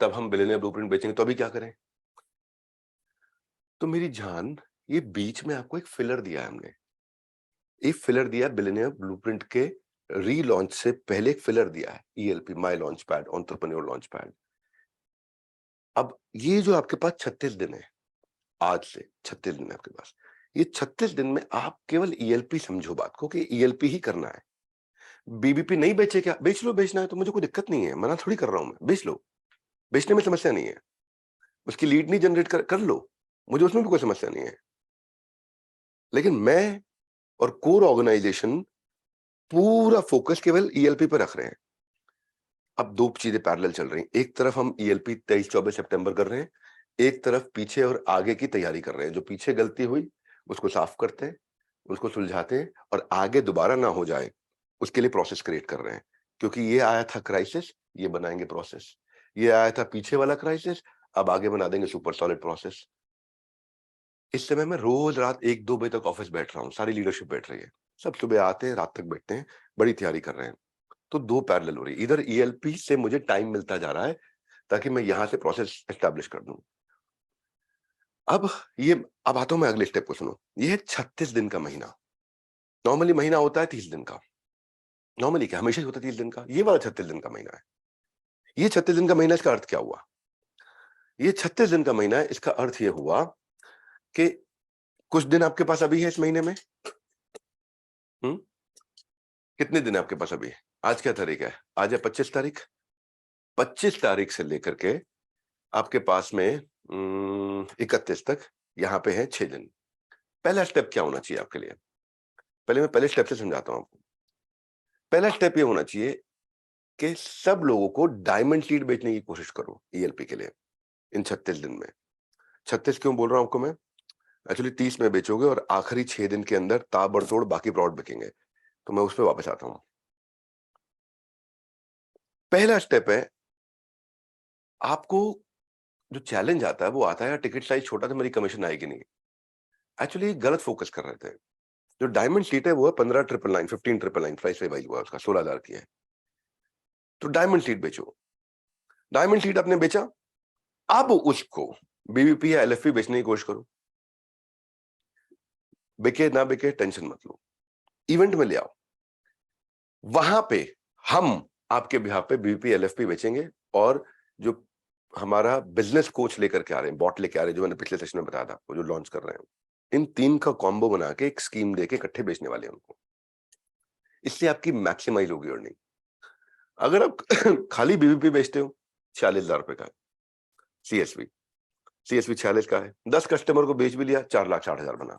तब हम billionaire blueprint बेचेंगे, तो अभी क्या करें? तो मेरी जान, ये बीच में आपको एक फिलर दिया है हमने। एक फिलर दिया है बिलियनियर ब्लूप्रिंट के रीलॉन्च से पहले, एक फिलर दिया है ELP, my launch pad, entrepreneur launch pad. अब ये जो आपके पास 36 दिन है, आज से 36 दिन है आपके पास। ये 36 दिन में आप केवल ईएलपी समझो बात को कि ईएलपी ही करना है। बीबीपी नहीं बेचे क्या? बेच लो, बेचना है तो मुझे कोई दिक्कत नहीं है, मना थोड़ी कर रहा हूं मैं, बेच लो, बेचने में समस्या नहीं है। उसकी लीड नहीं जनरेट कर लो, मुझे उसमें भी कोई समस्या नहीं है। लेकिन मैं और कोर ऑर्गेनाइजेशन पूरा फोकस केवल ईएलपी पर रख रहे हैं। अब दो चीजें पैरेलल चल रही हैं। एक तरफ हम ईएलपी 23-24 सितंबर कर रहे हैं, एक तरफ पीछे और आगे की तैयारी कर रहे हैं। जो पीछे गलती हुई उसको साफ करते हैं, उसको सुलझाते हैं और आगे दोबारा ना हो जाए उसके लिए प्रोसेस क्रिएट कर रहे हैं। क्योंकि ये आया था क्राइसिस, ये बनाएंगे प्रोसेस। ये आया था पीछे वाला क्राइसिस, अब आगे बना देंगे सुपर सॉलिड प्रोसेस। इस समय मैं रोज रात 1-2 बजे तक ऑफिस बैठ रहा हूँ, सारी लीडरशिप बैठ रही है, सब सुबह आते हैं, रात तक बैठते हैं, बड़ी तैयारी कर रहे हैं। तो दो पैरेलल हो रही है। इधर ईएलपी से मुझे टाइम मिलता जा रहा है ताकि मैं यहां से प्रोसेस एस्टैब्लिश कर दूं। अब ये अब आता हूं मैं अगले स्टेप को, सुनो। ये है 36 दिन का महीना। नॉर्मली महीना होता है 30 दिन का। नॉर्मली क्या, हमेशा ही होता है 30 दिन का। ये वाला 36 दिन का महीना है। ये 36 दिन का महीना, इसका अर्थ क्या हुआ? ये 36 दिन का महीना है, इसका अर्थ ये हुआ कि कुछ दिन आपके पास अभी है इस महीने में। हम्म कितने दिन है आपके पास अभी? आज क्या तारीख है? आज है 25 तारीख। 25 तारीख से लेकर के आपके पास में 31 तक यहाँ पे है 6 दिन। पहला स्टेप क्या होना चाहिए आपके लिए? पहले मैं पहले स्टेप से समझाता हूं आपको। पहला स्टेप ये होना चाहिए कि सब लोगों को डायमंड सीड बेचने की कोशिश करो ईएलपी के लिए इन 36 दिन में। 36 क्यों बोल रहा हूं आपको मैं? एक्चुअली 30 में बेचोगे और आखिरी 6 दिन के अंदर ताबड़तोड़ बाकी प्रोडक्ट बिकेंगे, तो मैं उस पर वापस आता हूं। पहला स्टेप है, आपको जो चैलेंज आता है वो आता है टिकट साइज छोटा तो मेरी कमीशन आएगी नहीं। एक्चुअली गलत फोकस कर रहे थे। जो डायमंड सीट है वो है 15,999, 15,999 प्राइस रिवाइज हुआ उसका, 16,000 की है। तो डायमंड सीट बेचो। डायमंड सीट आपने बेचा, अब उसको बीबीपी या एलएफपी बेचने की कोशिश करो। बिके ना बिके टेंशन मत लो, इवेंट में ले आओ। वहां पे हम आपके बिहाफ पे बीबीपी एलएफपी बेचेंगे। और जो हमारा बिजनेस कोच लेकर के आ रहे हैं, बॉट लेके आ रहे हैं, जो मैंने पिछले सेशन में बताया था, वो जो लॉन्च कर रहे हैं, इन तीन का कॉम्बो बना के एक स्कीम देके इकट्ठे बेचने वाले हैं उनको। इससे आपकी मैक्सिमाइज होगी अर्निंग। अगर आप खाली बीबीपी बेचते हो, 46,000 रुपए का सीएसवी। सीएसवी 46 का है, 10 कस्टमर को बेच भी लिया, 4,60,000 बना।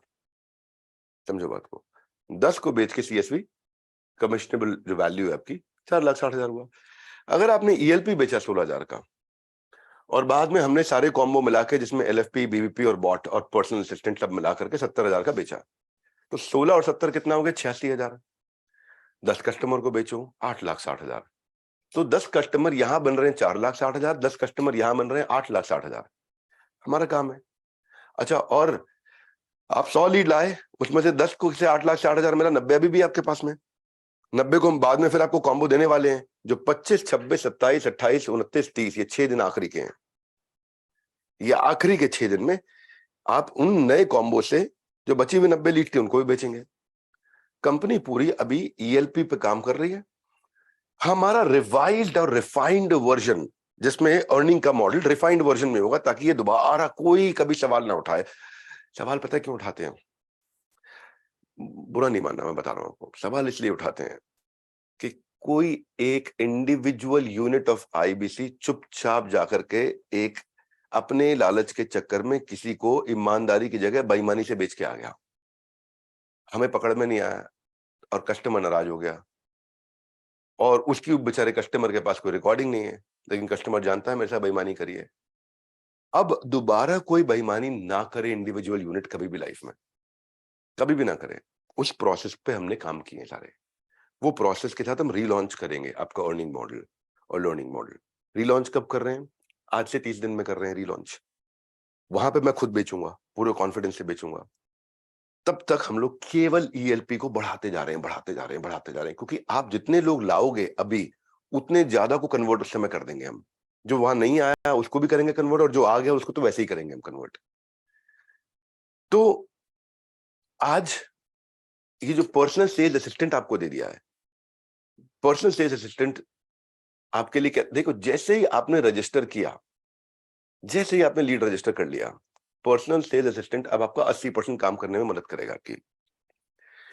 समझो बात को, 10 को बेच के सीएसवी कमिश्नेबल जो वैल्यू है आपकी 4,60,000 हुआ। अगर आपने ईएलपी बेचा 16,000 का और बाद में हमने सारे कॉम्बो मिला के जिसमें एलएफपी, बीबीपी और बॉट और पर्सनल असिस्टेंट सब मिला करके 70,000 का बेचा, तो 16 और 70 कितना हो गया? 86,000। 10 कस्टमर को बेचो, 8,60,000। तो 10 कस्टमर यहां बन रहे हैं 4,60,000, 10 कस्टमर यहां बन रहे हैं 8,60,000। हमारा काम है। अच्छा, और आप 100 लीड लाए, उसमें से 10 को से 8,60,000 मिला, 90 अभी भी आपके पास में। 90 को हम बाद में फिर आपको कॉम्बो देने वाले हैं, जो 25, 26, 27, 28, 29, 30, ये 6 दिन आखिरी के हैं। ये आखिरी के 6 दिन में आप उन नए कॉम्बो से जो बची हुई 90 लीड थी उनको भी बेचेंगे। कंपनी पूरी अभी ईएलपी पे काम कर रही है। हमारा रिवाइज्ड और रिफाइंड वर्जन, जिसमें अर्निंग का मॉडल रिफाइंड वर्जन में होगा, ताकि ये दोबारा कोई कभी सवाल ना उठाए। सवाल पता है क्यों उठाते हैं? बुरा नहीं मानना, मैं बता रहा हूं आपको। सवाल इसलिए उठाते हैं कि कोई एक इंडिविजुअल यूनिट ऑफ आईबीसी चुपचाप जाकर के एक अपने लालच के चक्कर में किसी को ईमानदारी की जगह बेईमानी से बेच के आ गया, हमें पकड़ में नहीं आया और कस्टमर नाराज हो गया, और उसकी बेचारे कस्टमर के पास कोई रिकॉर्डिंग नहीं है, लेकिन कस्टमर जानता है मेरे साथ बेईमानी करी है। अब दोबारा कोई बेईमानी ना करे इंडिविजुअल यूनिट कभी भी लाइफ में, कभी भी ना करे। उस प्रोसेस पे हमने काम किए सारे। वो प्रोसेस के साथ हम रीलॉन्च करेंगे आपका अर्निंग मॉडल और लर्निंग मॉडल। रीलॉन्च कब कर रहे हैं? आज से 30 दिन में कर रहे हैं रीलॉन्च। वहां पे मैं खुद बेचूंगा, पूरे कॉन्फिडेंस से बेचूंगा। तब तक हम लोग केवल ईएलपी को बढ़ाते जा रहे हैं, बढ़ाते जा रहे हैं, बढ़ाते जा रहे हैं, क्योंकि आप जितने लोग लाओगे अभी, उतने ज्यादा को कन्वर्ट उस समय कर देंगे हम। जो वहां नहीं आया उसको भी करेंगे कन्वर्ट, और जो आ गया उसको तो वैसे ही करेंगे हम कन्वर्ट। तो आज ये जो पर्सनल सेल्स असिस्टेंट आपको दे दिया है, पर्सनल सेल्स असिस्टेंट आपके लिए क्या, देखो जैसे ही आपने रजिस्टर किया, जैसे ही आपने लीड रजिस्टर कर लिया, पर्सनल सेल्स असिस्टेंट अब आपका 80% काम करने में मदद करेगा आपकी।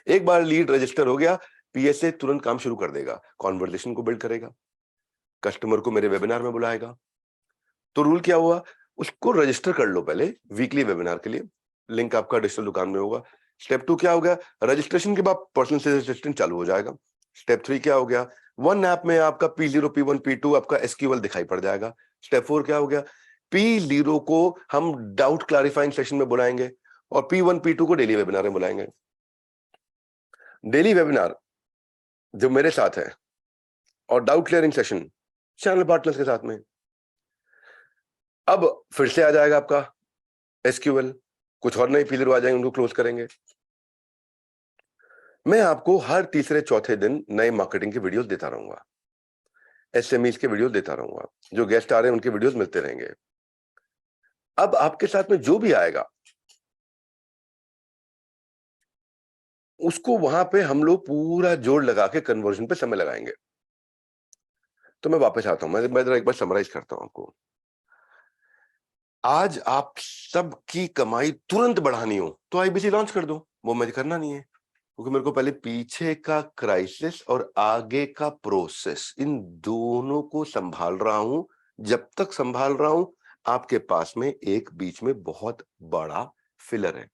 एक बार लीड रजिस्टर हो गया, पीएसए तुरंत काम शुरू कर देगा, कॉन्वर्सेशन को बिल्ड करेगा, कस्टमर को मेरे वेबिनार में बुलाएगा। तो रूल क्या हुआ, उसको रजिस्टर कर लो पहले वीकली वेबिनार के लिए, लिंक आपका डिजिटल दुकान में होगा। स्टेप 2 क्या हो गया, रजिस्ट्रेशन के बाद पर्सनल सेल्स असिस्टेंट चालू हो जाएगा। स्टेप 3 क्या हो गया, वन ऐप में आपका P0 P1 P2 आपका एसक्यूएल दिखाई पड़ जाएगा। स्टेप 4 क्या हो गया, P0 को हम डाउट क्लैरिफाइंग सेशन में बुलाएंगे और P1 P2 को डेली वेबिनार में बुलाएंगे। डेली वेबिनार जो मेरे साथ है और doubt clearing session channel partners के साथ में। अब फिर से आ जाएगा आपका एसक्यूएल, कुछ और नए फीलर आ जाएंगे, उनको क्लोज करेंगे। मैं आपको हर तीसरे चौथे दिन नए मार्केटिंग के वीडियोस देता रहूंगा, एसएमईज के वीडियोस देता रहूंगा, जो गेस्ट आ रहे हैं उनके वीडियोस मिलते रहेंगे। अब आपके साथ में जो भी आएगा उसको वहां पे हम लोग पूरा जोड़ लगा के कन्वर्जन पे समय लगाएंगे। तो मैं वापस आता हूं, मैं जरा एक बार समराइज करता हूं आपको। आज आप सबकी कमाई तुरंत बढ़ानी हो तो आईबीसी लॉन्च कर दो, वो मुझे करना नहीं है, क्योंकि मेरे को पहले पीछे का क्राइसिस और आगे का प्रोसेस, इन दोनों को संभाल रहा हूं। जब तक संभाल रहा हूं, आपके पास में एक बीच में बहुत बड़ा फिलर है,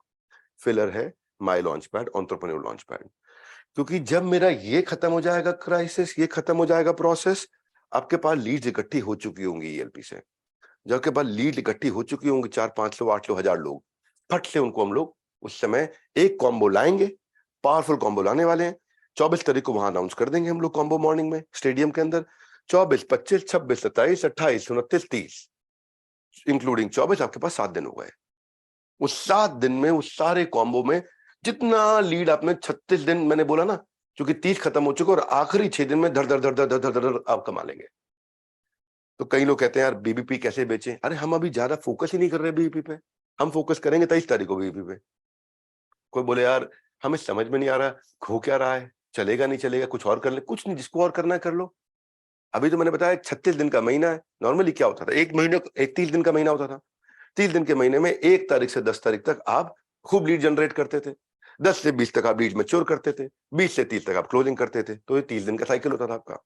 फिलर है my launch pad, entrepreneur launch pad. क्योंकि जब मेरा ये खत्म हो जाएगा क्राइसिस, ये खत्म हो जाएगा प्रोसेस, आपके पास लीड्स इकट्ठी हो चुकी होंगी ईएलपी से। जब आपके पास लीड इकट्ठी हो चुकी होंगी 400, 500, 800, 1000 लोग, फट से उनको हम लोग उस समय एक कॉम्बो लाएंगे, पावरफुल कॉम्बो लाने वाले हैं। 24 तारीख को वहां अनाउंस कर देंगे हम लोग कॉम्बो मॉर्निंग में स्टेडियम के अंदर। 24, 25, 26, 27, 28, 29, 30 इंक्लूडिंग 24, आपके पास 7 दिन हो गए। उस 7 दिन में उस सारे कॉम्बो में जितना लीड आपने 36 दिन, मैंने बोला ना, क्योंकि 30 खत्म हो चुके और आखिरी 6 दिन में धर धर धर धर धर धर धर आप कमा लेंगे। तो कई लोग कहते हैं यार बीबीपी कैसे बेचें, अरे हम अभी ज्यादा फोकस ही नहीं कर रहे बीबीपी पे, हम फोकस करेंगे 23 तारीख को बीबीपी पे। कोई बोले यार हमें समझ में नहीं आ रहा हो क्या रहा है, चलेगा नहीं चलेगा, कुछ और कर ले, कुछ नहीं, जिसको और करना है कर लो। अभी तो मैंने बताया 36 दिन का महीना है। नॉर्मली क्या होता था, एक महीने, एक 30 दिन का महीना होता था। 30 दिन के महीने में 1 तारीख से 10 तारीख तक आप खूब लीड जनरेट करते थे, 10 से 20 तक आप लीड मैच्योर करते थे, 20 से 30 तक आप क्लोजिंग करते थे। तो ये 30 दिन का साइकिल होता था आपका।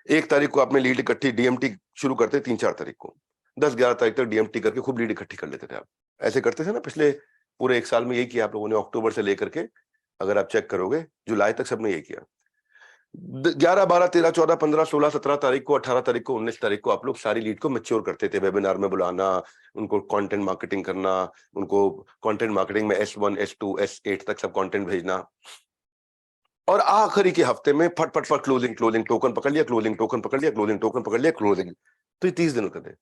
1 तारीख को आपने लीड इकट्ठी डीएमटी शुरू करते, 3-4 तारीख को 10-11 तारीख तक डीएमटी करके खूब लीड इकट्ठी कर लेते थे आप। ऐसे करते थे ना, पिछले पूरे 1 साल में यही किया आप लोगों ने। अक्टूबर से लेकर के अगर आप चेक करोगे जुलाई तक सबने यही किया। 11, 12, 13, 14, 15, 16, 17 तारीख को, 18 तारीख को, 19 तारीख को आप लोग सारी लीड को मैच्योर करते थे, वेबिनार में बुलाना, उनको कंटेंट मार्केटिंग करना, उनको कंटेंट मार्केटिंग में S1, S2, S8 तक सब कंटेंट भेजना, और आखिरी के हफ्ते में फट फट फट क्लोजिंग, क्लोजिंग टोकन पकड़ लिया, क्लोजिंग टोकन पकड़ लिया, क्लोजिंग टोकन पकड़ लिया, क्लोजिंग। तो ये 30 दिन होते थे।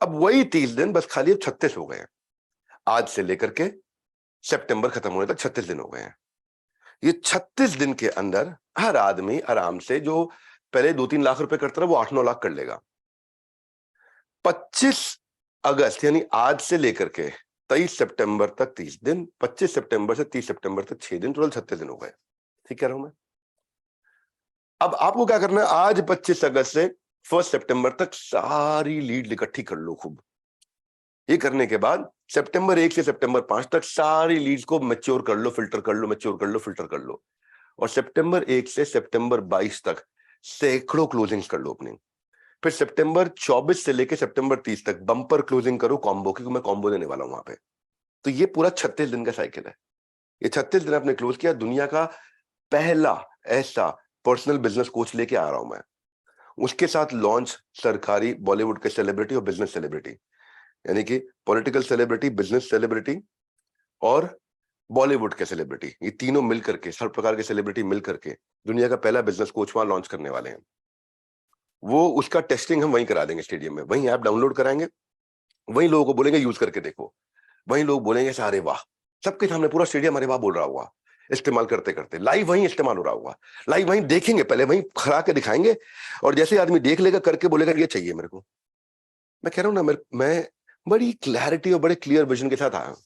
अब वही 30 दिन बस खाली अब 36 हो गए हैं। आज से लेकर के सितंबर खत्म होने तक 36 दिन हो गए हैं। ये 36 दिन के अंदर हर आदमी आराम से, जो पहले 2-3 लाख रुपए करता था वो 8-9 लाख कर लेगा। 25 अगस्त यानी आज से लेकर के 23 सितंबर तक 30 दिन, 25 सितंबर से 30 सितंबर तक 6 दिन, टोटल 36 दिन हो गए। ठीक कह रहा हूं मैं? अब आपको क्या करना है, आज 25 अगस्त से 1 सितंबर तक सारी लीड इकट्ठी कर लो खूब। ये करने के बाद सितंबर 1 से सितंबर 5 तक सारी लीड्स को मैच्योर कर लो, फिल्टर कर लो, मैच्योर कर लो, फिल्टर कर लो। और सितंबर 1 से सितंबर 22 तक सैकड़ों क्लोजिंग्स कर लो अपनी। फिर सितंबर 24 से लेके सितंबर 30 तक बम्पर क्लोजिंग करो कॉम्बो की, मैं कॉम्बो देने वाला हूं वहां पे। तो ये पूरा 36 दिन का साइकिल है। ये 36 दिन आपने क्लोज किया, दुनिया का पहला ऐसा पर्सनल बिजनेस कोच लेके आ रहा हूं मैं। उसके साथ लॉन्च सरकारी बॉलीवुड के सेलिब्रिटी और बिजनेस सेलिब्रिटी, यानी कि पॉलिटिकल सेलिब्रिटी, बिजनेस सेलिब्रिटी और बॉलीवुड के सेलिब्रिटी, ये तीनों मिलकर के, हर प्रकार के सेलिब्रिटी मिलकर के दुनिया का पहला बिजनेस कोच वहां लॉन्च करने वाले हैं। वो उसका टेस्टिंग हम वहीं करा देंगे स्टेडियम में, वहीं ऐप डाउनलोड कराएंगे, वहीं लोगों को बोलेंगे यूज करके देखो, वहीं लोग बोलेंगे अरे वाह, सबके सामने पूरा स्टेडियम अरे वाह बोल रहा हुआ, इस्तेमाल करते करते लाइव वहीं इस्तेमाल हो रहा हुआ, लाइव वहीं देखेंगे, पहले वहीं खड़ा के दिखाएंगे, और जैसे आदमी देख लेगा करके बोलेगा ये चाहिए मेरे को, मैं कह रहा हूँ ना, मैं बड़ी क्लैरिटी और बड़े क्लियर विजन के साथ आया हूँ,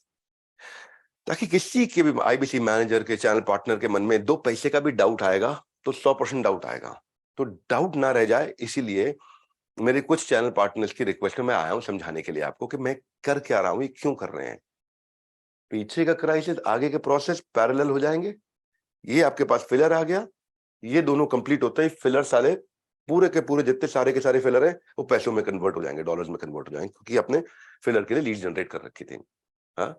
ताकि किसी के भी आईबीसी मैनेजर के, चैनल पार्टनर के मन में 2 पैसे का भी डाउट आएगा, तो 100% डाउट आएगा। तो डाउट ना रह जाए, इसीलिए मेरे कुछ चैनल पार्टनर्स की रिक्वेस्ट में मैं आया हूँ समझाने के लिए आपको कि मैं कर क्या रहा हूँ, ये क्यों कर रहे हैं। पीछे का क्राइसिस, आगे के प्रोसेस पैरेलल हो जाएंगे। ये आपके पास फिलर आ गया, ये दोनों कंप्लीट होते ही फिलर साले पूरे के पूरे जितने सारे के सारे फिलर हैं वो पैसों में कन्वर्ट हो जाएंगे, डॉलर्स में कन्वर्ट हो जाएंगे, क्योंकि आपने फिलर के लिए लीड जनरेट कर रखी थी। हाँ,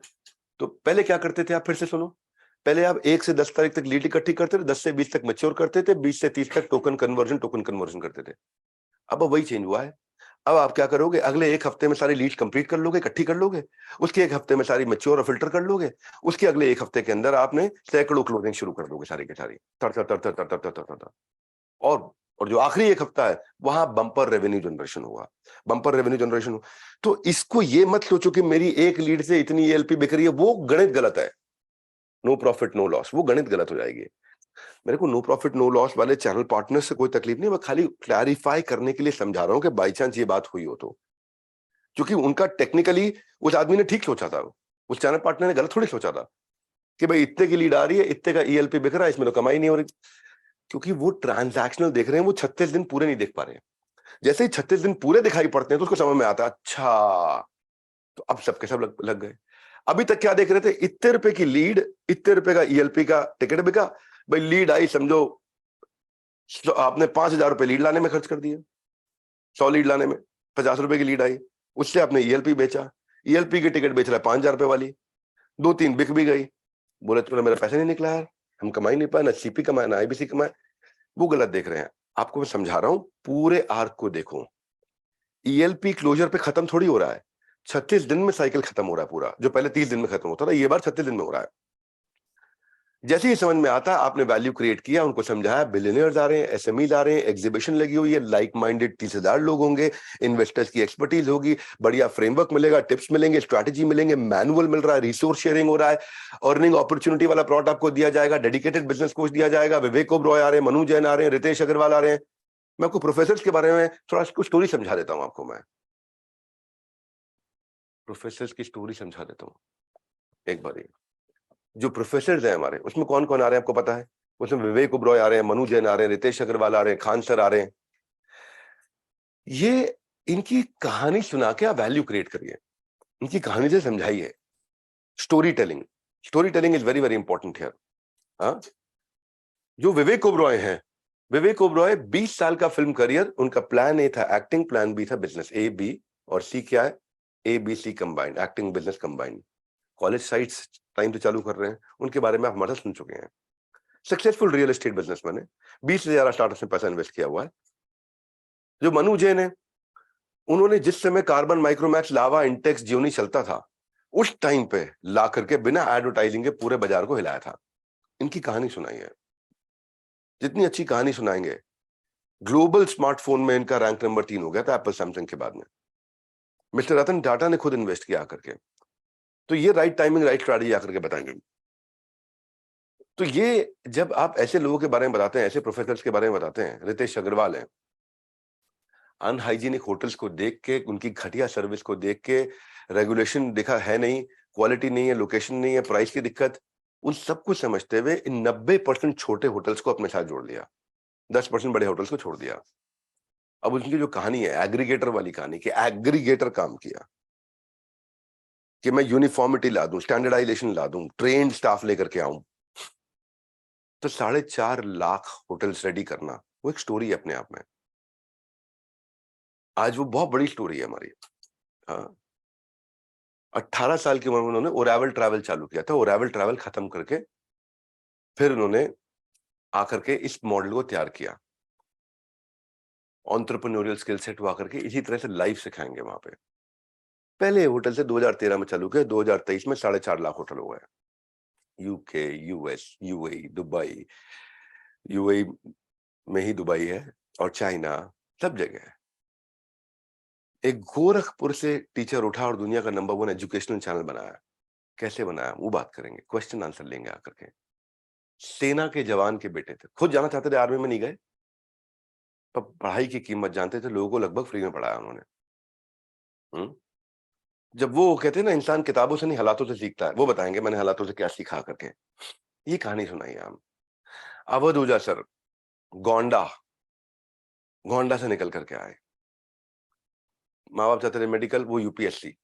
तो पहले क्या करते थे आप, फिर से सुनो। पहले आप 1 से 10 तारीख तक लीड इकट्ठी करते थे, 10 से 20 तक मैच्योर करते थे, 20 से 30 तक टोकन कन्वर्जन करते थे। अब वही चेंज हुआ है। अब आप क्या करोगे, अगले 1 हफ्ते में सारी लीड कंप्लीट कर लोगे, इकट्ठी कर लोगे, उसके 1 हफ्ते में सारी मैच्योर और फिल्टर कर लोगे, उसके अगले 1 हफ्ते के अंदर आपने सैकड़ों क्लोजिंग शुरू कर दोगे सारी की सारी। तर, तर, तर, तर, तर, तर, तर, तर, तर, तर। और और जो आखिरी 1 हफ्ता है, वहां बंपर रेवेन्यू जनरेशन होगा। बंपर रेवेन्यू जनरेशन हो, तो इसको ये मत सोचो कि मेरी एक लीड से इतनी एलपी बिक रही है, वो गणित गलत है। नो प्रॉफिट नो लॉस, वो गणित गलत हो जाएगी। मेरे को नो प्रॉफिट नो लॉस वाले चैनल पार्टनर से कोई तकलीफ नहीं, मैं खाली क्लैरिफाई करने के लिए समझा रहा हूं कि बाई चांस ये बात हुई हो तो। क्योंकि उनका टेक्निकली उस आदमी ने ठीक सोचा था, उस चैनल पार्टनर ने गलत थोड़ी सोचा था कि भाई इतने की लीड आ रही है, इतने का ईएलपी बिक रहा है, इसमें तो कमाई नहीं हो रही। क्योंकि वो ट्रांजैक्शनल देख रहे हैं, वो 36 दिन पूरे नहीं देख पा रहे हैं। जैसे ही 36 दिन पूरे दिखाई पड़ते हैं तो उसको समझ में आता है, अच्छा, तो अब सबके सब लग गए। अभी तक क्या देख रहे थे, इतने रुपए की लीड, इतने रुपए का ईएलपी का टिकट बिका, भाई लीड आई समझो, आपने 5,000 रुपए लीड लाने में खर्च कर दिया, 100 लीड लाने में 50 रुपए की लीड आई, उससे आपने ईएलपी बेचा, ईएलपी की टिकट बेच रहा है 5,000 रुपए वाली, 2-3 बिक भी गई, बोले तो मेरा पैसा नहीं निकला यार, हम कमा ही नहीं पाए, ना सीपी कमाए ना आईबीसी कमाए। वो गलत देख रहे हैं। आपको मैं समझा रहा हूं, पूरे आर्क को देखो। ईएलपी क्लोजर पे खत्म थोड़ी हो रहा है, 36 दिन में साइकिल खत्म हो रहा है पूरा। जो पहले 30 दिन में खत्म होता था, ये बार 36 दिन में हो रहा है। जैसे ही समझ में आता है, आपने वैल्यू क्रिएट किया, उनको समझाया, बिलियनियर्स आ रहे हैं, एसएमईज आ रहे हैं, एग्जीबिशन लगी हुई है, लाइक माइंडेड 30,000 लोग होंगे, इन्वेस्टर्स की एक्सपर्टीज होगी, बढ़िया फ्रेमवर्क मिलेगा, टिप्स मिलेंगे, स्ट्रैटेजी मिलेंगे, मैनुअल मिल रहा है, रिसोर्स शेयरिंग हो रहा है, अर्निंग अपॉर्चुनिटी वाला प्रोडक्ट आपको दिया जाएगा, डेडिकेटेड बिजनेस कोच दिया जाएगा, विवेक ओबरॉय आ रहे हैं, मनु जैन आ रहे हैं, रितेश अग्रवाल आ रहे हैं। मैं आपको प्रोफेसर के बारे में थोड़ा कुछ स्टोरी समझा देता हूँ आपको। मैं प्रोफेसर की स्टोरी समझा देता हूँ एक बार। जो प्रोफेसर हैं हमारे, उसमें कौन कौन आ रहे हैं आपको पता है? उसमें विवेक ओबरॉय आ रहे हैं, मनु जैन आ रहे हैं, रितेश अग्रवाल आ रहे हैं, खान सर आ रहे हैं। ये इनकी कहानी सुना के आप वैल्यू क्रिएट करिए, इनकी कहानी से समझाइए। Story telling, story telling is very very important here. हाँ, जो विवेक ओबरॉय हैं, विवेक ओबरॉय 20 साल का फिल्म करियर, उनका प्लान ए था एक्टिंग, प्लान बी था बिजनेस। ए बी और सी क्या है? A B C combined, acting business combined. College sites time से चालू कर रहे हैं, उनके बारे में आप हमारा सुन चुके हैं। सक्सेसफुल रियल एस्टेट बिजनेसमैन है, 20 से ज्यादा स्टार्टअप में पैसा इन्वेस्ट किया हुआ है। जो मनु जैन है, उन्होंने जिस समय कार्बन, माइक्रोमैक्स, लावा, इंटेक्स, जियोनी चलता था, उस टाइम पे ला करके बिना एडवर्टाइजिंग के पूरे बाजार को हिलाया था। इनकी कहानी सुनाई है, जितनी अच्छी कहानी सुनाएंगे। ग्लोबल स्मार्टफोन में इनका रैंक नंबर 3 हो गया था, एप्पल सैमसंग के बाद में। मिस्टर रतन टाटा ने खुद इन्वेस्ट किया आकर के। तो ये राइट टाइमिंग, राइट स्ट्रैटेजी आकर के बताएंगे। तो ये जब आप ऐसे लोगों के बारे में बताते हैं, ऐसे प्रोफेसर्स के बारे में बताते हैं, रितेश अग्रवाल है, अनहाइजीनिक होटल्स को देख के, उनकी घटिया सर्विस को देख के, रेगुलेशन देखा है नहीं, क्वालिटी नहीं है, लोकेशन नहीं है, प्राइस की दिक्कत, उन सब कुछ समझते हुए इन 90% छोटे होटल्स को अपने साथ जोड़ लिया, 10% बड़े होटल्स को छोड़ दिया। अब उनकी जो कहानी है एग्रीगेटर वाली कहानी, कि एग्रीगेटर काम किया कि मैं यूनिफॉर्मिटी ला दूं, स्टैंडर्डाइजेशन ला दूं, ट्रेन स्टाफ लेकर के आऊं, तो 4.5 लाख होटल्स रेडी करना, वो एक स्टोरी है अपने आप में। आज वो बहुत बड़ी स्टोरी है हमारी। हाँ, 18 साल की उम्र में उन्होंने ओरेवल ट्रैवल चालू किया था, ओरेवल ट्रैवल खत्म करके फिर उन्होंने आकर के इस मॉडल को तैयार किया। एंटरप्रेन्योरियल स्किल सेट वो आकर के इसी तरह से लाइव सिखाएंगे वहां पे। पहले होटल से 2013 में चालू किया, 2023 में 4.5 लाख होटल हो गए। UK, US, UAE, Dubai, UAE में ही दुबई है, और चाइना, सब जगह है। एक गोरखपुर से टीचर उठा और दुनिया का नंबर 1 एजुकेशनल चैनल बनाया। कैसे बनाया वो बात करेंगे, क्वेश्चन आंसर लेंगे आकर के। सेना के जवान के बेटे थे, खुद जाना चाहते थे, आर्मी में नहीं गए, पर पढ़ाई की कीमत जानते थे, लोगों को लगभग फ्री में पढ़ाया उन्होंने। जब वो कहते हैं ना इंसान किताबों से नहीं हालातों से सीखता है, वो बताएंगे मैंने हालातों से क्या सीखा करके। ये कहानी सुनाई है हम। अवध ओझा सर गोंडा गोंडा से निकल करके आए, माँ बाप चाहते थे मेडिकल, वो यूपीएससी,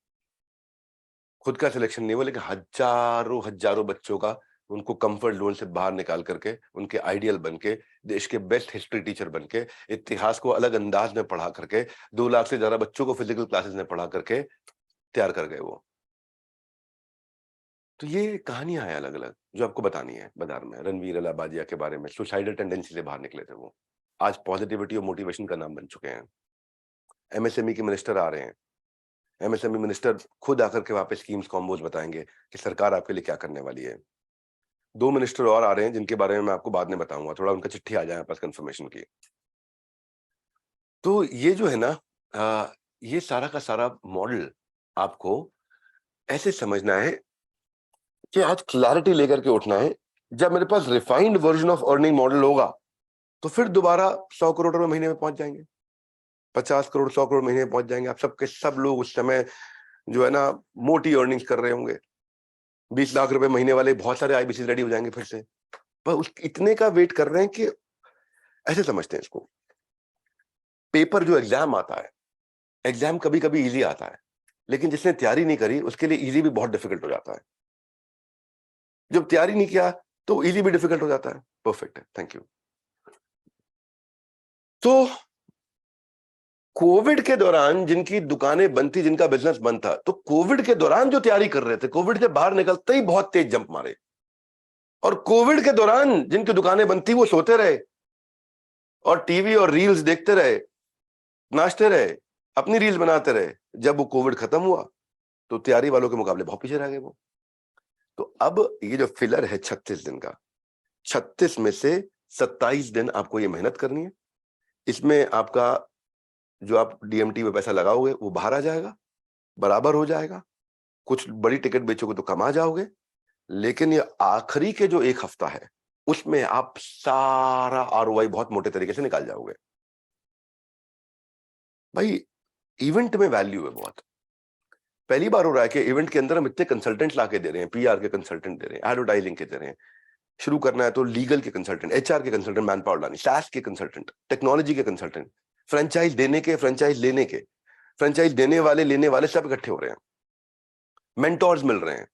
खुद का सिलेक्शन नहीं हुआ लेकिन हजारों हजारों बच्चों का उनको कंफर्ट जोन से बाहर निकाल करके उनके आइडियल बन के देश के बेस्ट हिस्ट्री टीचर बन के इतिहास को अलग अंदाज में पढ़ा करके 2 लाख से ज्यादा बच्चों को फिजिकल क्लासेस में पढ़ा करके तैयार कर गए वो। तो ये कहानियां हैं अलग अलग जो आपको बतानी है बाजार में। रणवीर अलाबादिया के बारे में, सुसाइडल टेंडेंसी से बाहर निकले थे वो, आज पॉजिटिविटी और मोटिवेशन का नाम बन चुके हैं। एमएसएमई के मिनिस्टर आ रहे हैं, एमएसएमई मिनिस्टर खुद आकर के वहां पे स्कीम्स कॉम्बोज बताएंगे कि सरकार आपके लिए क्या करने वाली है। 2 मिनिस्टर और आ रहे हैं जिनके बारे में मैं आपको बाद में बताऊंगा, थोड़ा उनका चिट्ठी आ जाए पास कंफर्मेशन की। तो ये जो है ना ये सारा का सारा मॉडल आपको ऐसे समझना है कि आज क्लैरिटी लेकर के उठना है। जब मेरे पास refined version of earning model होगा तो फिर दोबारा 100 करोड़ रुपए महीने में पहुंच जाएंगे, 50 करोड़ 100 करोड़ महीने में पहुंच जाएंगे। आप सबके सब लोग उस समय जो है ना मोटी अर्निंग्स कर रहे होंगे। 20 लाख रुपए महीने वाले बहुत सारे आईबीसी रेडी हो जाएंगे फिर से। पर उस इतने का वेट कर रहे हैं कि ऐसे समझते हैं इसको, पेपर जो एग्जाम आता है, एग्जाम कभी कभी इजी आता है लेकिन जिसने तैयारी नहीं करी उसके लिए इजी भी बहुत डिफिकल्ट हो जाता है। जब तैयारी नहीं किया तो इजी भी डिफिकल्ट हो जाता है। परफेक्ट है, थैंक यू। तो कोविड के दौरान जिनकी दुकानें बंद थी, जिनका बिजनेस बंद था, तो कोविड के दौरान जो तैयारी कर रहे थे, कोविड से बाहर निकलते ही बहुत तेज जंप मारे। और कोविड के दौरान जिनकी दुकानें बंद थी वो सोते रहे और टीवी और रील्स देखते रहे, नाचते रहे, अपनी रील्स बनाते रहे। जब वो कोविड खत्म हुआ तो तैयारी वालों के मुकाबले बहुत पीछे रह गए वो। तो अब ये जो फिलर है 36 दिन का, 36 में से 27 दिन आपको ये मेहनत करनी है। इसमें आपका जो आप डीएमटी में पैसा लगाओगे वो बाहर आ जाएगा, बराबर हो जाएगा। कुछ बड़ी टिकट बेचोगे तो कमा जाओगे, लेकिन ये आखिरी के जो 1 हफ्ता है उसमें आप सारा आरओआई बहुत मोटे तरीके से निकाल जाओगे। भाई इवेंट में वैल्यू है बहुत। पहली बार हो रहा है कि इवेंट के अंदर हम इतने कंसल्टेंट लाके दे रहे हैं, पीआर के कंसल्टेंट दे रहे हैं, एडवर्टाइजिंग के दे रहे हैं। शुरू करना है तो लीगल के कंसल्टेंट, एचआर के कंसल्टेंट, मैन पावर लानी, सैस के कंसल्टेंट, टेक्नोलॉजी के कंसल्टेंट, फ्रेंचाइज देने के, फ्रेंचाइज लेने के, फ्रेंचाइज देने वाले लेने वाले सब इकट्ठे हो रहे हैं, मेंटोर्स मिल रहे हैं,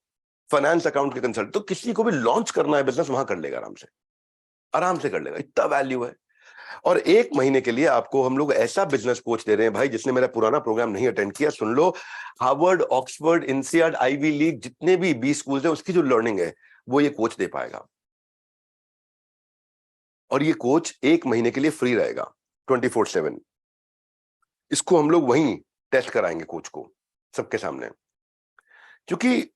फाइनेंस अकाउंट के कंसल्टेंट। तो किसी को भी लॉन्च करना है बिजनेस वहां कर लेगा, आराम से कर लेगा, इतना वैल्यू है। और 1 महीने के लिए आपको हम लोग ऐसा बिजनेस कोच दे रहे हैं भाई, जिसने मेरा पुराना प्रोग्राम नहीं अटेंड किया, सुन लो, हार्वर्ड, ऑक्सफोर्ड, इंसियाड, आईवी लीग, जितने भी 20 स्कूल है उसकी जो लर्निंग है वो ये कोच दे पाएगा। और ये कोच 1 महीने के लिए फ्री रहेगा 24/7। इसको हम लोग वहीं टेस्ट कराएंगे कोच को सबके सामने, क्योंकि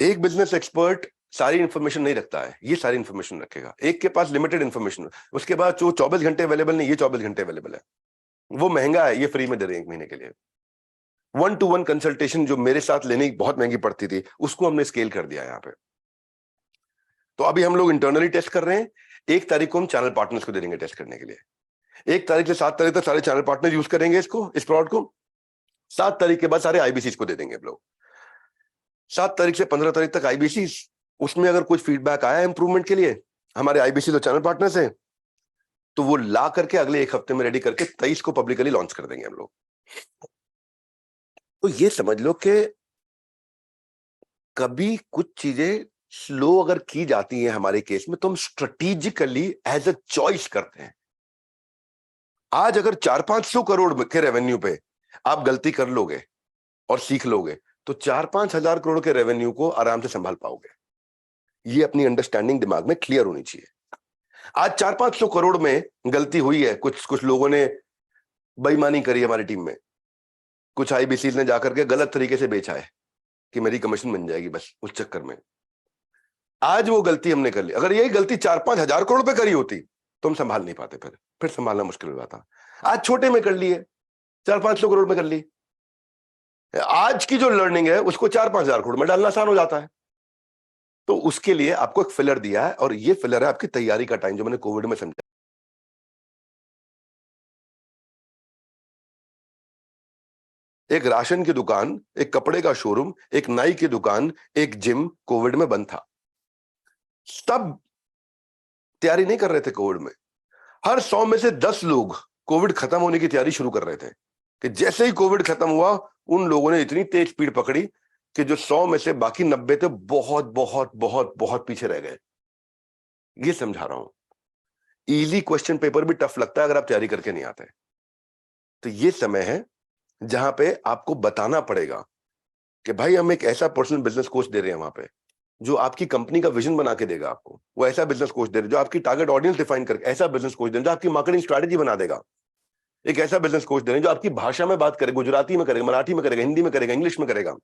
एक बिजनेस एक्सपर्ट सारी इंफॉर्मेशन नहीं रखता है, ये सारी इंफॉर्मेशन रखेगा। एक के पास लिमिटेड इंफॉर्मेशन, उसके बाद जो 24 घंटे अवेलेबल नहीं, ये 24 घंटे अवेलेबल है। वो महंगा है, ये फ्री में दे रहे हैं 1 महीने के लिए। 1-to-1 कंसल्टेशन जो मेरे साथ लेने की बहुत महंगी पड़ती थी, उसको हमने स्केल कर दिया यहाँ पे। तो अभी हम लोग इंटरनली टेस्ट कर रहे हैं। 1 तारीख को हम चैनल पार्टनर्स को दे देंगे टेस्ट करने के लिए। 1 तारीख से 7 तारीख तक सारे चैनल पार्टनर यूज करेंगे इसको, इस प्रोडक्ट को। 7 तारीख के बाद सारे आईबीसी को दे देंगे हम लोग। 7 तारीख से 15 तारीख तक आईबीसी, उसमें अगर कुछ फीडबैक आया इंप्रूवमेंट के लिए, हमारे आईबीसी तो चैनल पार्टनर्स हैं, तो वो ला करके अगले 1 हफ्ते में रेडी करके 23 को पब्लिकली लॉन्च कर देंगे हम लोग। तो ये समझ लो कि कभी कुछ चीजें स्लो अगर की जाती हैं हमारे केस में, तो हम स्ट्रेटेजिकली एज अ चॉइस करते हैं। आज अगर 400-500 करोड़ के रेवेन्यू पे आप गलती कर लोगे और सीख लोगे, तो 4-5 हजार करोड़ के रेवेन्यू को आराम से संभाल पाओगे। ये अपनी अंडरस्टैंडिंग दिमाग में क्लियर होनी चाहिए। आज 400-500 करोड़ में गलती हुई है, कुछ लोगों ने बेईमानी करी हमारी टीम में, कुछ आईबीसी ने जाकर के गलत तरीके से बेचा है कि मेरी कमीशन बन जाएगी, बस उस चक्कर में आज वो गलती हमने कर ली। अगर यही गलती 4-5 हजार करोड़ पे करी होती तो हम संभाल नहीं पाते, फिर संभालना मुश्किल हो जाता। आज छोटे में कर लिए, 400-500 करोड़ में कर ली। आज की जो लर्निंग है उसको 4-5 हजार करोड़ में डालना आसान हो जाता है। तो उसके लिए आपको एक फिलर दिया है, और ये फिलर है आपकी तैयारी का टाइम, जो मैंने कोविड में समझा। एक राशन की दुकान, एक कपड़े का शोरूम, एक नाई की दुकान, एक जिम कोविड में बंद था। सब तैयारी नहीं कर रहे थे कोविड में। हर 100 में से 10 लोग कोविड खत्म होने की तैयारी शुरू कर रहे थे कि जैसे ही कोविड खत्म हुआ, उन लोगों ने इतनी तेज स्पीड पकड़ी कि जो 100 में से बाकी 90 थे, बहुत बहुत बहुत बहुत पीछे रह गए। ये समझा रहा हूं। इजी क्वेश्चन पेपर भी टफ लगता है अगर आप तैयारी करके नहीं आते। तो ये समय है जहां पे आपको बताना पड़ेगा कि भाई हम एक ऐसा पर्सनल बिजनेस कोच दे रहे हैं वहां पे, जो आपकी कंपनी का विजन बना के देगा आपको। वो ऐसा बिजनेस कोच दे रहे हैं जो आपकी टारगेट ऑडियंस डिफाइन करके, ऐसा बिजनेस कोच दे रहे हैं जो आपकी मार्केटिंग स्ट्रैटेजी बना देगा। एक ऐसा बिजनेस कोच दे रहे हैं जो आपकी भाषा में बात करेगा, गुजराती में करेगा, मराठी में करेगा, हिंदी में करेगा, इंग्लिश में करेगा।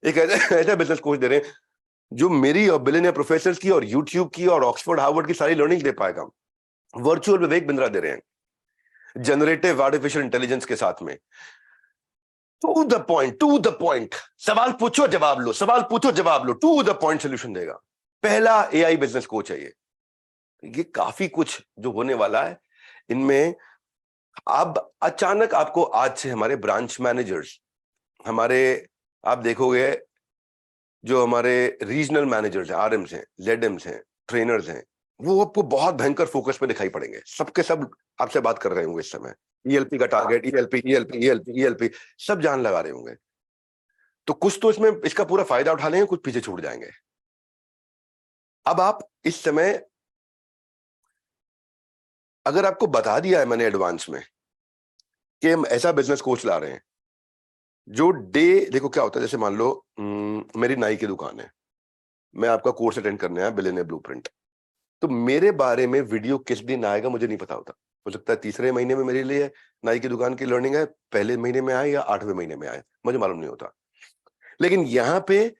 एक ऐसा ऐसा बिजनेस कोच दे रहे हैं जो मेरी और बिलियनियर प्रोफेसर की और यूट्यूब की और ऑक्सफोर्ड हार्वर्ड की सारी लर्निंग दे पाएगा। वर्चुअल विवेक बिंद्रा दे रहे हैं जनरेटिव आर्टिफिशियल इंटेलिजेंस के साथ में। To the point, to the point, सवाल पूछो जवाब लो, सवाल पूछो जवाब लो, टू द पॉइंट सोल्यूशन देगा। पहला एआई बिजनेस कोच है ये काफी कुछ जो होने वाला है इनमें। अब अचानक आपको आज से हमारे ब्रांच मैनेजर्स, हमारे आप देखोगे जो हमारे रीजनल मैनेजर्स हैं, आरएम्स हैं, जेडएम्स हैं, ट्रेनर्स हैं, वो आपको बहुत भयंकर फोकस पे दिखाई पड़ेंगे। सबके सब आपसे बात कर रहे होंगे इस समय, ईएलपी का target, ELP ELP ELP ELP, सब जान लगा रहे होंगे। तो कुछ तो इसमें इसका पूरा फायदा उठा लेंगे, कुछ पीछे छूट जाएंगे। अब आप इस समय, अगर आपको बता दिया है मैंने एडवांस में कि हम ऐसा बिजनेस कोच ला रहे हैं जो देखो क्या होता है, जैसे मान लो मेरी नाई की दुकान है, मैं आपका कोर्स अटेंड करने आया बिलियनियर ब्लूप्रिंट। तो मेरे बारे में वीडियो किस दिन आएगा मुझे नहीं पता होता। हो सकता है तीसरे महीने में मेरे लिए नाई की दुकान की लर्निंग है, पहले महीने में आए या 8वें महीने में आए, मुझे मालूम नहीं होता। लेकिन यहाँ पे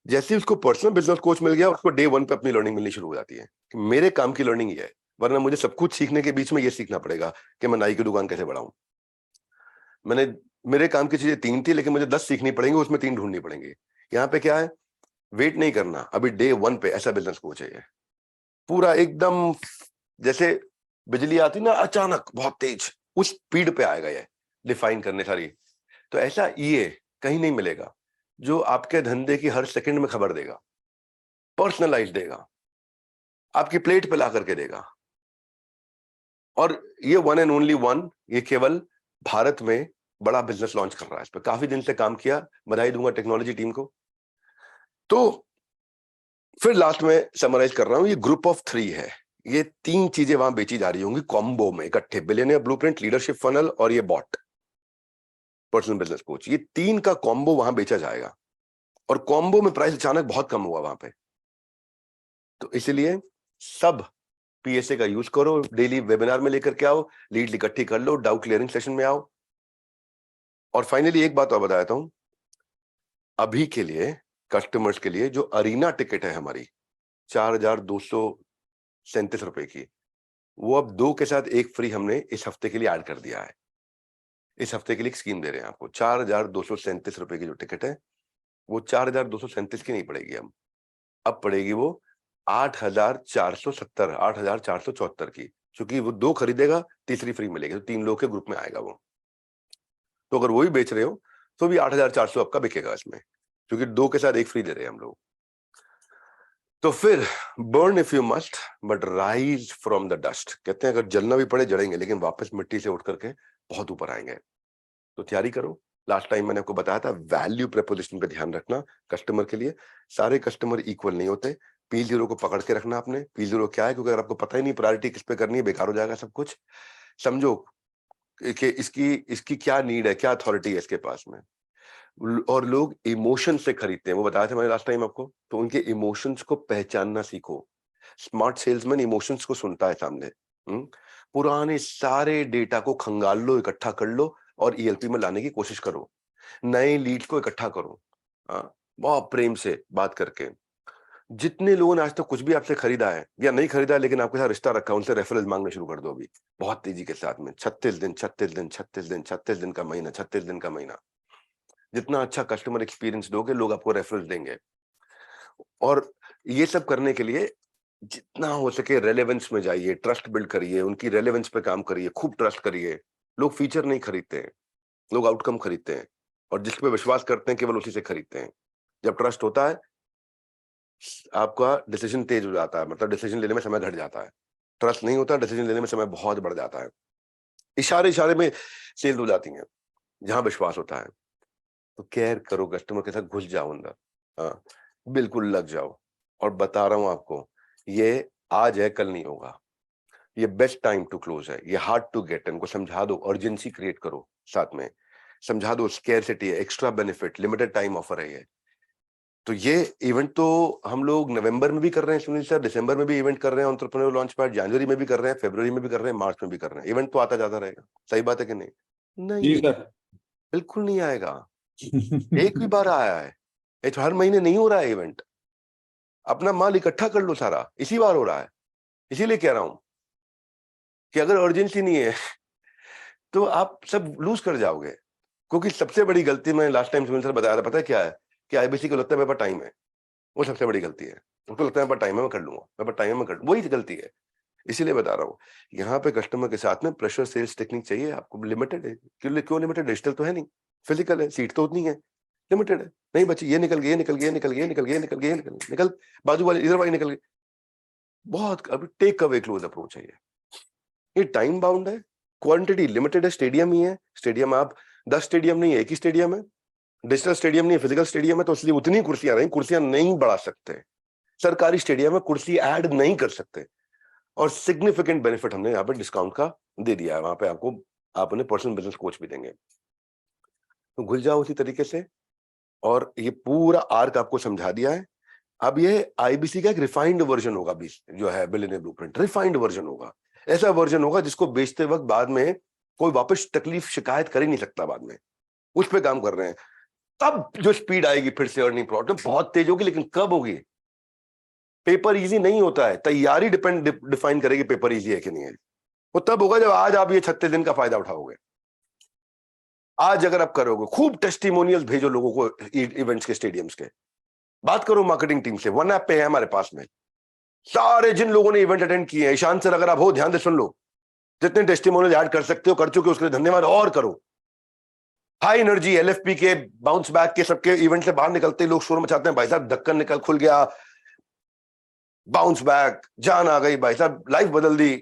जैसे उसको पर्सनल बिजनेस कोच मिल गया, उसको डे 1 पे अपनी लर्निंग मिलनी शुरू हो जाती है कि मेरे काम की लर्निंग ये है। वरना मुझे सब कुछ सीखने के बीच में ये सीखना पड़ेगा कि मैं नाई की दुकान कैसे बढ़ाऊं। मैंने मेरे काम की चीजें 3 थी, लेकिन मुझे 10 सीखनी पड़ेंगी, उसमें 3 ढूंढनी पड़ेंगी। यहाँ पे क्या है, वेट नहीं करना, अभी डे 1 पे ऐसा बिजनेस कोच है ये। पूरा एकदम जैसे बिजली आती ना अचानक बहुत तेज, उस स्पीड पे आएगा ये डिफाइन करने सारी। तो ऐसा ये कहीं नहीं मिलेगा जो आपके धंधे की हर सेकंड में खबर देगा, पर्सनलाइज देगा, आपकी प्लेट पे ला करके देगा। और ये वन एंड ओनली वन, ये केवल भारत में बड़ा बिजनेस लॉन्च कर रहा है। इस पर काफी दिन से काम किया, बधाई दूंगा टेक्नोलॉजी टीम को। तो फिर लास्ट में समराइज कर रहा हूं, ये ग्रुप ऑफ 3 है। ये 3 चीजें वहां बेची जा रही होंगी कॉम्बो में इकट्ठे, बिलियनियर ब्लूप्रिंट, लीडरशिप फनल और ये बॉट पर्सनल बिजनेस कोच। ये 3 का कॉम्बो वहां बेचा जाएगा और कॉम्बो में प्राइस अचानक बहुत कम हुआ वहां पे। तो इसलिए सब पीएसए का यूज करो, डेली वेबिनार में लेकर के आओ, लीड इकट्ठी कर लो, डाउट क्लियरिंग सेशन में आओ। और फाइनली एक बात और बताता हूं, अभी के लिए कस्टमर्स के लिए जो अरीना टिकट है हमारी 4,237 रुपए की, वो अब 2 के साथ 1 फ्री हमने इस हफ्ते के लिए ऐड कर दिया है। इस हफ्ते के लिए एक स्कीम दे रहे हैं आपको, 4,237 रुपए की जो टिकट है वो 4,237 की नहीं पड़ेगी, अब पड़ेगी वो 8,470, 8,474 की। क्योंकि वो 2 खरीदेगा, तीसरी फ्री मिलेगी, तो 3 लोग के ग्रुप में आएगा वो। तो अगर वही बेच रहे हो तो भी 8,400 आपका बिकेगा इसमें, क्योंकि 2 के साथ 1 फ्री दे रहे हैं हम लोग। तो फिर burn if you must but rise from the dust. कहते हैं अगर जलना भी पड़े जलेंगे, लेकिन वापस मिट्टी से उठ करके बहुत ऊपर आएंगे। तो तैयारी करो। लास्ट टाइम मैंने आपको बताया था वैल्यू प्रपोजिशन पे ध्यान रखना कस्टमर के लिए। सारे कस्टमर इक्वल नहीं होते। P0 को पकड़ के रखना आपने। P0 क्या है, क्योंकि अगर आपको पता ही नहीं प्रायोरिटी किस पे करनी है, बेकार हो जाएगा सब कुछ। समझो कि इसकी इसकी क्या नीड है, क्या अथॉरिटी है इसके पास में। और लोग इमोशन से खरीदते हैं, वो बताया था मैंने लास्ट टाइम आपको। तो उनके इमोशंस को पहचानना सीखो। स्मार्ट सेल्समैन इमोशंस को सुनता है सामने। पुराने सारे डेटा को खंगाल लो, इकट्ठा कर लो और ईएलपी में लाने की कोशिश करो। नए लीड को इकट्ठा करो, बहुत प्रेम से बात करके। जितने लोगों ने आज तक कुछ भी आपसे खरीदा है या नहीं खरीदा है, लेकिन आपके साथ रिश्ता रखा, उनसे रेफरल मांगना शुरू कर दो अभी, बहुत तेजी के साथ में। 36 दिन 36 दिन 36 दिन 36 दिन का महीना, 36 दिन का महीना। जितना अच्छा कस्टमर एक्सपीरियंस दोगे, लोग आपको रेफरल देंगे। और ये सब करने के लिए जितना हो सके रेलेवेंस में जाइए, ट्रस्ट बिल्ड करिए, उनकी रेलेवेंस पे काम करिए, खूब ट्रस्ट करिए। लोग फीचर नहीं खरीदते हैं, लोग आउटकम खरीदते हैं। और जिस पे विश्वास करते हैं केवल उसी से खरीदते हैं। जब ट्रस्ट होता है आपका डिसीजन तेज हो जाता है, मतलब डिसीजन लेने में समय घट जाता है। ट्रस्ट नहीं होता, डिसीजन लेने में समय बहुत बढ़ जाता है। इशारे इशारे में सेल हो जाती हैं जहां विश्वास होता है। तो केयर करो, कस्टमर के साथ घुस जाओ अंदर, हाँ बिल्कुल लग जाओ। और बता रहा हूं आपको, ये आज है कल नहीं होगा, ये बेस्ट टाइम टू क्लोज है, ये हार्ड टू गेट। इनको समझा दो, अर्जेंसी क्रिएट करो साथ में, समझा दो स्केर्सिटी है, extra benefit, limited time offer है ये। तो ये इवेंट तो हम लोग नवंबर में भी कर रहे हैं सुनील सर, दिसंबर में भी इवेंट कर रहे हैं एंटरप्रेन्योर लॉन्च पैड, जनवरी में भी कर रहे हैं, फरवरी में भी कर रहे हैं, मार्च में भी कर रहे हैं। इवेंट तो आता जाता रहेगा, सही बात है कि नहीं? जी नहीं, सर। बिल्कुल नहीं आएगा। एक भी बार आया है? ये तो हर महीने नहीं हो रहा है इवेंट। अपना माल इकट्ठा कर लो सारा, इसी बार हो रहा है। इसीलिए कह रहा हूं कि अगर अर्जेंसी नहीं है तो आप सब लूज कर जाओगे। क्योंकि सबसे बड़ी गलती मैं लास्ट टाइम सुनील सर बताया था, पता है क्या है? कि आईबीसी को लगता है मेरे पास टाइम है, वो सबसे बड़ी गलती है। उसको लगता है मेरे पास टाइम है, मैं कर लूंगा, मेरे पास टाइम है, मैं कर, वही गलती है। इसीलिए बता रहा हूँ, यहाँ पे कस्टमर के साथ में प्रेशर सेल्स टेक्निक चाहिए आपको। लिमिटेड है, क्यों लिमिटेड? डिजिटल तो है नहीं, फिजिकल है, सीट तो उतनी है, लिमिटेड है। नहीं बच्ची, ये निकल गई, ये निकल गई, ये निकल गई, ये निकल गई, ये निकल गई, ये निकल बाजू वाली इधर वाली निकल गई। बहुत अभी टेक अवे क्लोज अप्रोच है ये टाइम बाउंड है, क्वांटिटी लिमिटेड है। स्टेडियम ही है, स्टेडियम आप 10 स्टेडियम नहीं है, एक ही स्टेडियम है। डिजिटल स्टेडियम नहीं है, फिजिकल स्टेडियम है, तो इसलिए उतनी कुर्सियां रही, कुर्सियां नहीं बढ़ा सकते। सरकारी स्टेडियम में कुर्सी ऐड नहीं कर सकते। और सिग्निफिकेंट बेनिफिट हमने यहाँ पे डिस्काउंट का दे दिया है, वहां पे आपको, आप उन्हें पर्सनल बिजनेस कोच भी देंगे। तो घुल जाओ उसी तरीके से। और ये पूरा आर्क आपको समझा दिया है। अब ये आईबीसी का एक रिफाइंड वर्जन होगा, जो है बिलियनियर ब्लूप्रिंट, रिफाइंड वर्जन होगा। ऐसा वर्जन होगा जिसको बेचते वक्त बाद में कोई वापस तकलीफ शिकायत कर ही नहीं सकता बाद में। उस पे काम कर रहे हैं। तब जो स्पीड आएगी फिर से अर्निंग प्रॉडक्ट बहुत तेज होगी, लेकिन कब होगी? पेपर इजी नहीं होता है, तैयारी डिफाइन करेगी पेपर इजी है कि नहीं है। वो तब होगा जब आज आप ये 36 दिन का फायदा उठाओगे। आज अगर आप करोगे, खूब टेस्टिमोनियल्स भेजो लोगों को इवेंट्स के, स्टेडियम्स के, बात करो मार्केटिंग टीम से। वन ऐप पे है हमारे पास में सारे जिन लोगों ने इवेंट अटेंड किए हैं। ईशान सर अगर आप हो, ध्यान से सुन लो, जितने टेस्टिमोनियल ऐड कर सकते हो कर चुके हो, उसके लिए धन्यवाद, और करो। हाई एनर्जी एलएफपी के, बाउंस बैक के, सबके इवेंट से बाहर निकलते लोग शोर मचाते हैं, भाई साहब ढक्कन निकल खुल गया, बाउंस बैक, जान आ गई, भाई साहब लाइफ बदल दी।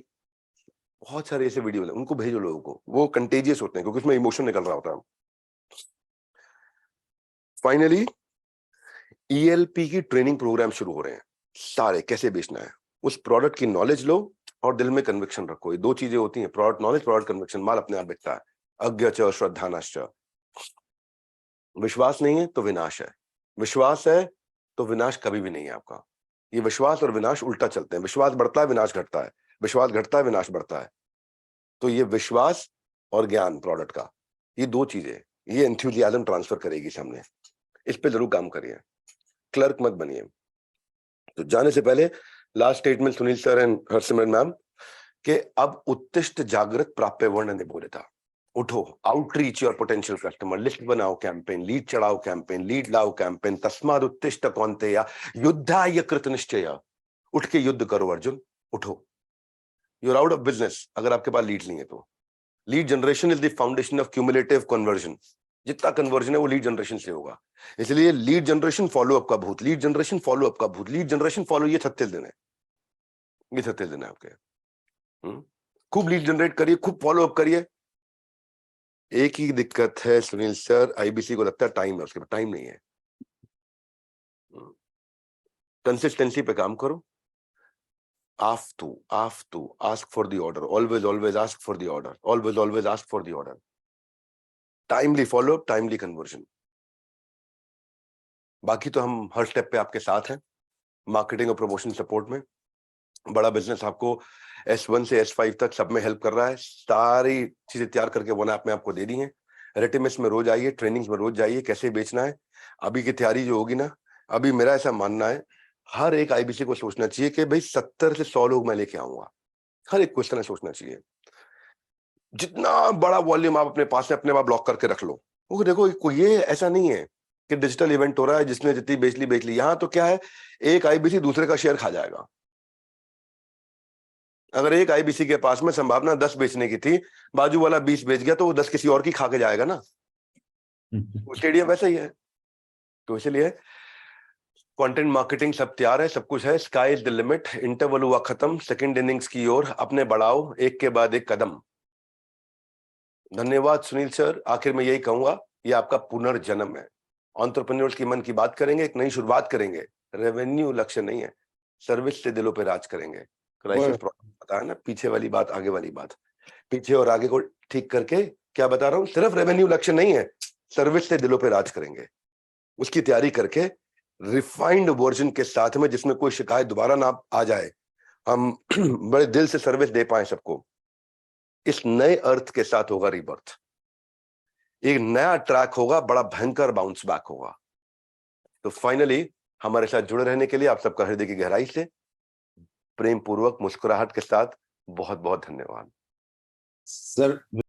बहुत सारे ऐसे वीडियो हैं, उनको भेजो लोगों को, वो कंटेजियस होते हैं क्योंकि उसमें इमोशन निकल रहा होता है। फाइनली ईएलपी की ट्रेनिंग प्रोग्राम शुरू हो रहे हैं सारे, कैसे बेचना है। उस प्रोडक्ट की नॉलेज लो और दिल में कन्विक्शन रखो। ये दो चीजें होती हैं, प्रोडक्ट नॉलेज, प्रोडक्ट कन्विक्शन। माल अपने आप बिकता है। अज्ञ च श्रद्धानश्च। विश्वास नहीं है तो विनाश है, विश्वास है तो विनाश कभी भी नहीं है आपका। ये विश्वास और विनाश उल्टा चलते हैं, विश्वास बढ़ता है विनाश घटता है, विश्वास घटता है विनाश बढ़ता है। तो ये विश्वास और ज्ञान प्रोडक्ट का, ये दो चीजें, ये एंथुसियाज्म ट्रांसफर करेगी सामने। इस पे जरूर काम करिए, क्लर्क मत बनिए। तो जाने से पहले last statement Sunil sir and Harsimran ma'am के, अब उत्तिष्ठ जागृत प्राप्य वर्ण निबोधिता। उठो, outreach your potential customer, list बनाओ कैंपेन, लीड चढ़ाओ कैंपेन, लीड लाओ कैंपेन, तस्माद उत्तिष्ठ कौन्तेय युद्धाय कृत निश्चय। उठ के युद्ध करो अर्जुन, उठो। यूर आउट ऑफ बिजनेस अगर आपके पास लीड नहीं है तो। Lead generation is the foundation of cumulative conversion. जितना कन्वर्जन है वो लीड जनरेशन से होगा। इसलिए लीड जनरेशन फॉलो अप का भूत, लीड जनरेशन फॉलो अप का भूत, लीड जनरेशन फॉलो, ये 36 दिन है, ये 36 दिन है आपके। खूब लीड जनरेट करिए, खूब फॉलो अप करिए। एक ही दिक्कत है सुनील सर, आईबीसी को लगता है टाइम है, उसके पास टाइम नहीं है। कंसिस्टेंसी पे काम करो। have to ask for the order, always ask for the order, always ask for the order. Timely follow up, timely conversion. बाकी तो हम हर स्टेप पे आपके साथ हैं, मार्केटिंग और प्रमोशन सपोर्ट में। बड़ा बिजनेस आपको S1 से S5 तक सब में हेल्प कर रहा है। सारी चीजें तैयार करके वन ऐप में आपको दे दी है। रेटिमेस में रोज आइए, ट्रेनिंग्स में रोज जाइए, कैसे बेचना है। अभी की तैयारी जो होगी ना, अभी मेरा ऐसा मानना है हर एक आईबीसी को सोचना चाहिए कि भाई 70 से 100 लोग मैं लेके आऊंगा। हर एक क्वेश्चन सोचना चाहिए। जितना बड़ा वॉल्यूम आप अपने पास में अपने आप ब्लॉक करके रख लो। वो देखो, ये ऐसा नहीं है कि डिजिटल इवेंट हो रहा है जिसने जितनी बेच ली। यहाँ तो क्या है, एक आईबीसी दूसरे का शेयर खा जाएगा। अगर एक आईबीसी के पास में संभावना 10 बेचने की थी, बाजू वाला 20 बेच गया, तो वो 10 किसी और की खा के जाएगा ना। स्टेडियम वैसा ही है। तो इसलिए कंटेंट मार्केटिंग सब तैयार है, सब कुछ है, sky is the limit, interval हुआ खत्म, सेकंड इनिंग्स की ओर अपने बढ़ाओ एक के बाद एक कदम। धन्यवाद सुनील सर। आखिर में यही कहूंगा, ये आपका पुनर्जन्म है। एंटरप्रेन्योर्स की मन की बात करेंगे, एक नई शुरुआत करेंगे। रेवेन्यू लक्ष्य नहीं है, सर्विस से दिलों पे राज करेंगे। क्राइसिस प्रॉब्लम पता है ना, पीछे वाली बात आगे वाली बात, पीछे और आगे को ठीक करके क्या बता रहा हूँ, सिर्फ रेवेन्यू लक्ष्य नहीं है, सर्विस से दिलों पे राज करेंगे। उसकी तैयारी करके रिफाइंड वर्जन के साथ में, जिसमें कोई शिकायत दोबारा ना आ जाए, हम बड़े दिल से सर्विस दे पाए सबको। इस नए अर्थ के साथ होगा रीबर्थ, एक नया ट्रैक होगा, बड़ा भयंकर बाउंस बैक होगा। तो फाइनली हमारे साथ जुड़े रहने के लिए आप सबका हृदय की गहराई से, प्रेम पूर्वक, मुस्कुराहट के साथ बहुत बहुत धन्यवाद सर।